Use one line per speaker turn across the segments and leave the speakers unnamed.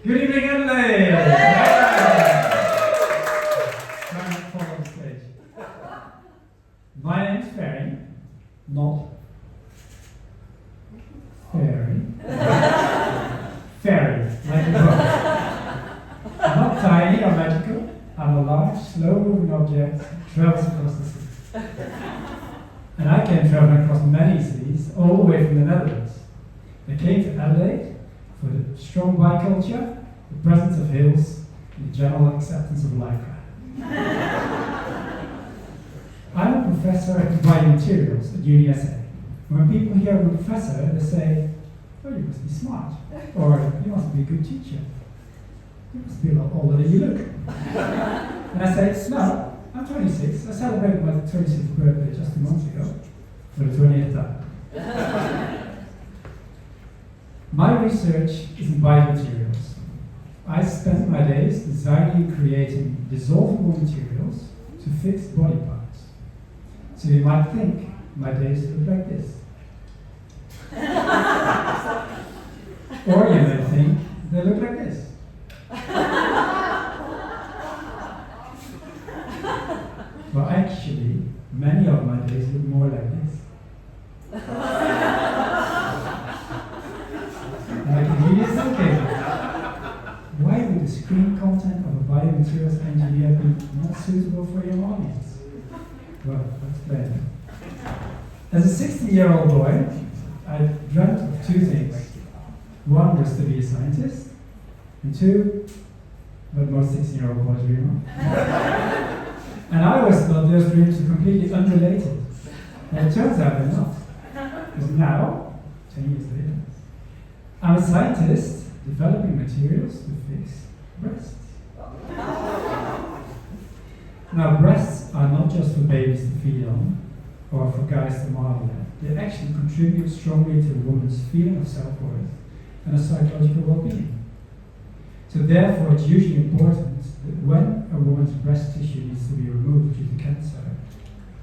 Good evening, Adelaide! Yeah. Trying to follow the stage. My name's Ferry, not Ferry. Ferry, like a boat. I'm not tiny or magical. I'm a large, slow-moving object that travels across the sea. And I came traveling across many seas, all the way from the Netherlands. I came to Adelaide for the strong biculture, the presence of hills, and the general acceptance of lycra. I'm a professor at biomaterials at UniSA. When people hear I'm a professor, they say, "Oh, you must be smart," or "You must be a good teacher. You must be a lot older than you look." And I say, "No, I'm 26. I celebrated my 26th birthday just 2 months ago for the 20th time." My research is in biomaterials. I spend my days designing and creating dissolvable materials to fix body parts. So you might think my days look like this. Or you may think they look like this. Well, actually, many of my days look more like this. And I can hear you thinking, why would the screen content of a biomaterials engineer be not suitable for your audience? Well, I'll explain. As a 16-year-old boy, I dreamt of two things. One was to be a scientist, and two, what most 16-year-old boys dream of. And I always thought those dreams were completely unrelated. And it turns out they're not. Because now, 10 years later, I'm a scientist developing materials to fix breasts. Now, breasts are not just for babies to feed on, or for guys to marvel at. They actually contribute strongly to a woman's feeling of self-worth and a psychological well-being. So therefore, it's usually important that when a woman's breast tissue needs to be removed due to cancer,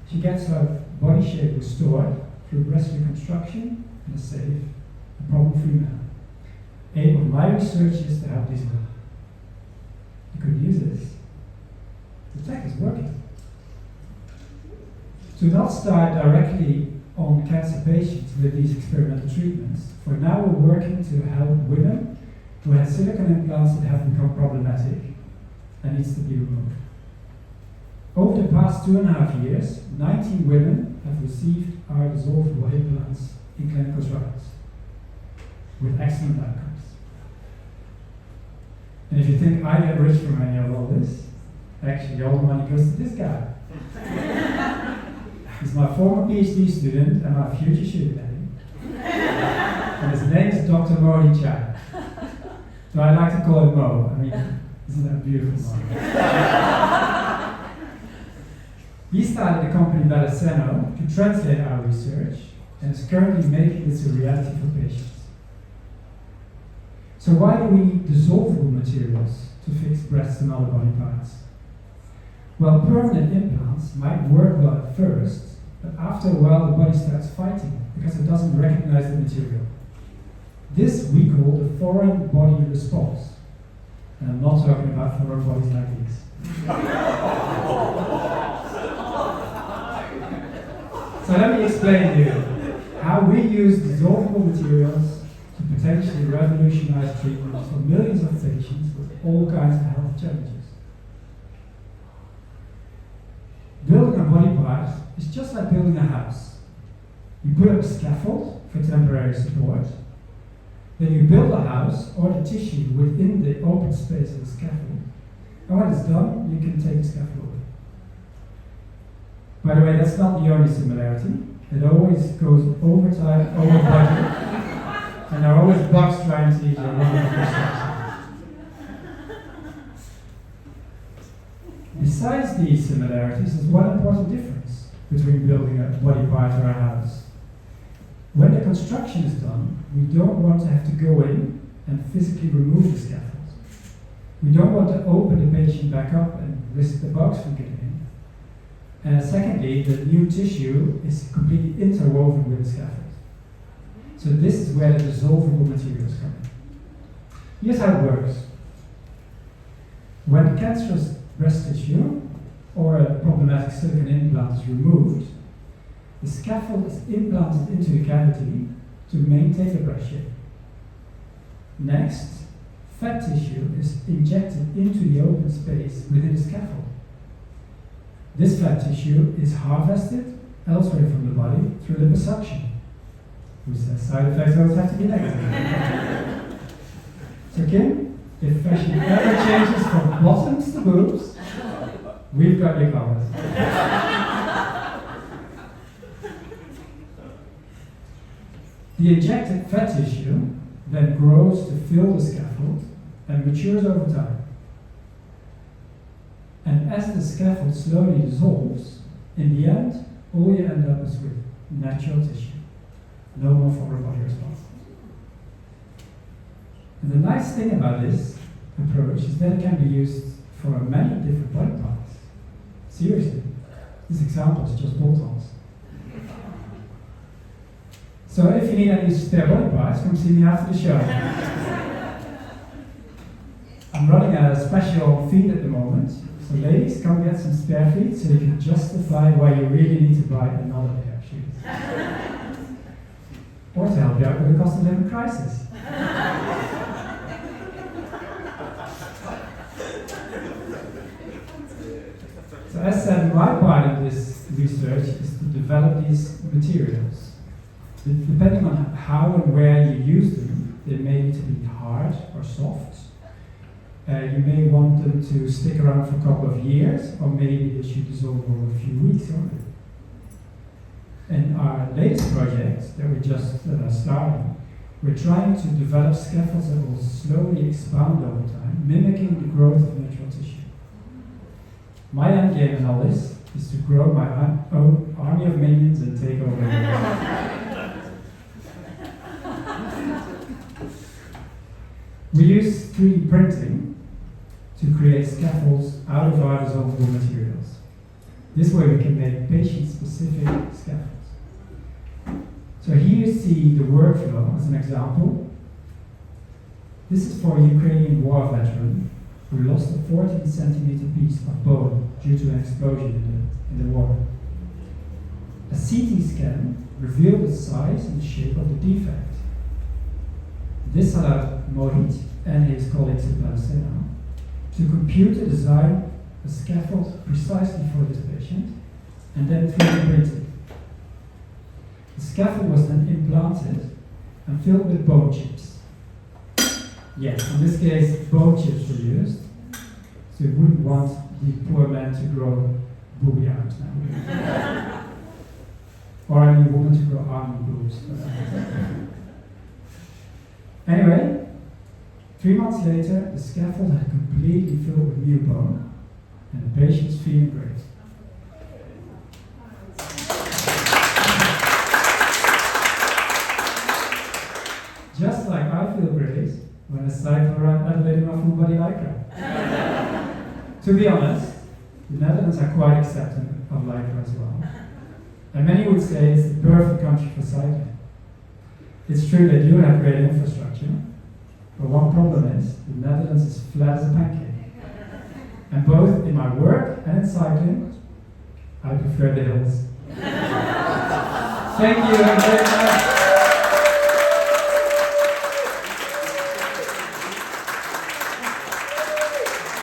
she gets her body shape restored through breast reconstruction in a safe and problem-free manner. Aim of my research is to help these women. The good news is, the tech is working. To not start directly on cancer patients with these experimental treatments, for now we're working to help women who have silicone implants that have become problematic and needs to be removed. Over the past 2.5 years, 19 women have received our dissolvable implants in clinical trials with excellent outcomes. And if you think I get rich from any of all this, actually all the money goes to this guy. He's my former PhD student and my future sugar daddy. And his name is Dr. Modi Chai. So I like to call him Mo. I mean, isn't that beautiful, Mo? He started a company Valeseno to translate our research and is currently making this a reality for patients. So why do we need dissolvable materials to fix breasts and other body parts? Well, permanent implants might work well at first, but after a while the body starts fighting because it doesn't recognize the material. This we call the foreign body response. And I'm not talking about foreign bodies like these. So let me explain to you how we use dissolvable materials to potentially revolutionize treatments for millions of patients with all kinds of health challenges. Building a body part is just like building a house. You put up a scaffold for temporary support, then you build a house or the tissue within the open space of the scaffold. And when it's done, you can take the scaffold away. By the way, that's not the only similarity. It always goes over time, over budget, and there are always bugs trying to eat your running construction. Besides these similarities, there's one important difference between building a body part or a house. When the construction is done, we don't want to have to go in and physically remove the scaffold. We don't want to open the patient back up and risk the bugs from getting in. And secondly, the new tissue is completely interwoven with the scaffold. So this is where the dissolvable materials come in. Here's how it works. When cancerous breast tissue or a problematic silicone implant is removed, the scaffold is implanted into the cavity to maintain the breast shape. Next, fat tissue is injected into the open space within the scaffold. This fat tissue is harvested elsewhere from the body through liposuction. Who says side effects always have to be negative? So Kim, if fashion ever changes from bottoms to boobs, we've got you covered. The injected fat tissue then grows to fill the scaffold and matures over time. And as the scaffold slowly dissolves, in the end, all you end up is with natural tissue. No more foreign body response. And the nice thing about this approach is that it can be used for many different body parts. Seriously, this example is just bolt-ons. So if you need any spare body parts, come see me after the show. I'm running a special feed at the moment, so ladies, come get some spare feet so you can justify why you really need to buy another pair of shoes. Or to help you out with the cost of living crisis. So as said, my part of this research is to develop these materials. Depending on how and where you use them, they may need to be hard or soft. You may want them to stick around for a couple of years, or maybe they should dissolve over a few weeks only. In our latest project that we're just starting, we're trying to develop scaffolds that will slowly expand over time, mimicking the growth of natural tissue. My end game in all this is to grow my own army of minions and take over the world. We use 3D printing to create scaffolds out of our dissolvable materials. This way we can make patient-specific scaffolds. So here you see the workflow as an example. This is for a Ukrainian war veteran who lost a 14 centimeter piece of bone due to an explosion in the war. A CT scan revealed the size and shape of the defect. This allowed Mohit and his colleagues at Barcelona to compute and design a scaffold precisely for this patient and then 3D print it. The scaffold was then implanted and filled with bone chips. Yes, in this case, bone chips were used, so you wouldn't want the poor man to grow booby arms now. Or any woman to grow arm and boobs. Anyway, 3 months later, the scaffold had completely filled with new bone, and the patient's feeling great. Just like I feel great when I cycle around Adelaide in my full body lycra. To be honest, the Netherlands are quite accepting of lycra as well. And many would say it's the perfect country for cycling. It's true they do have great infrastructure, but one problem is the Netherlands is flat as a pancake. And both in my work and in cycling, I prefer the hills. Thank you very much.